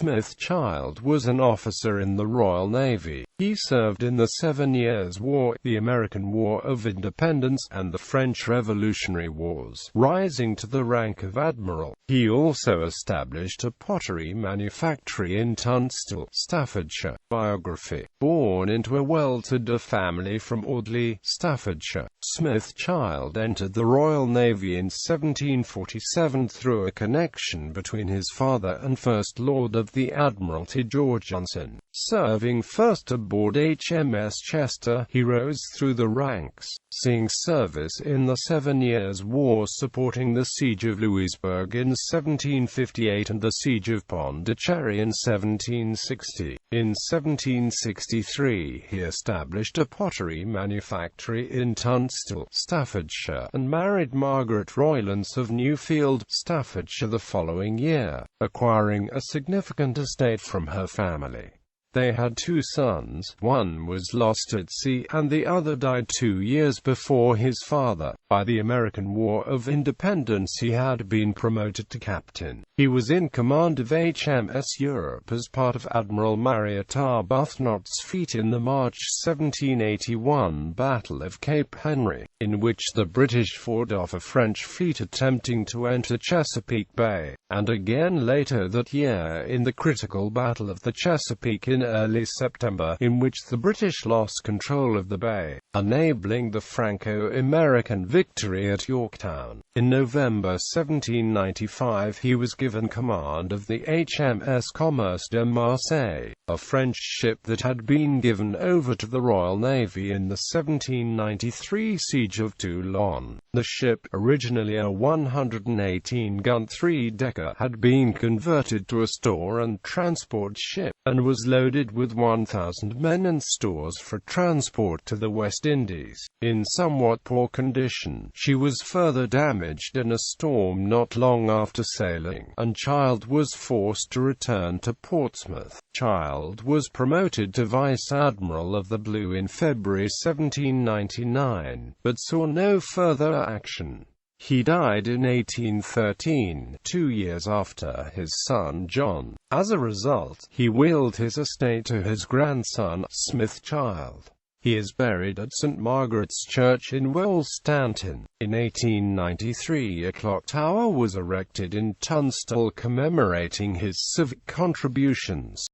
Smith-Child was an officer in the Royal Navy. He served in the 7 Years' War, the American War of Independence, and the French Revolutionary Wars, rising to the rank of admiral. He also established a pottery manufactory in Tunstall, Staffordshire. Biography. Born into a well-to-do family from Audley, Staffordshire, Smith-Child entered the Royal Navy in 1747 through a connection between his father and First Lord of the Admiralty George Johnson. Serving first aboard HMS Chester, he rose through the ranks, seeing service in the 7 Years' War supporting the Siege of Louisbourg in 1758 and the Siege of Pondicherry in 1760. In 1763, he established a pottery manufactory in Tunstall, Staffordshire, and married Margaret Roylance of Newfield, Staffordshire the following year, acquiring a significant estate from her family. They had 2 sons, one was lost at sea, and the other died 2 years before his father. By the American War of Independence he had been promoted to captain. He was in command of HMS Europe as part of Admiral Marriott Arbuthnot's fleet in the March 1781 Battle of Cape Henry, in which the British fought off a French fleet attempting to enter Chesapeake Bay, and again later that year in the critical Battle of the Chesapeake in early September, in which the British lost control of the bay, enabling the Franco-American victory at Yorktown. In November 1795 he was given command of the HMS Commerce de Marseille, a French ship that had been given over to the Royal Navy in the 1793 Siege of Toulon. The ship, originally a 118-gun 3-decker, had been converted to a store and transport ship, and was loaded with 1,000 men and stores for transport to the West Indies. In somewhat poor condition, she was further damaged in a storm not long after sailing, and Child was forced to return to Portsmouth. Child was promoted to Vice Admiral of the Blue in February 1799, but saw no further action. He died in 1813, 2 years after his son John. As a result, he willed his estate to his grandson, Smith-Child. He is buried at St. Margaret's Church in Woolstanton. In 1893 a clock tower was erected in Tunstall commemorating his civic contributions.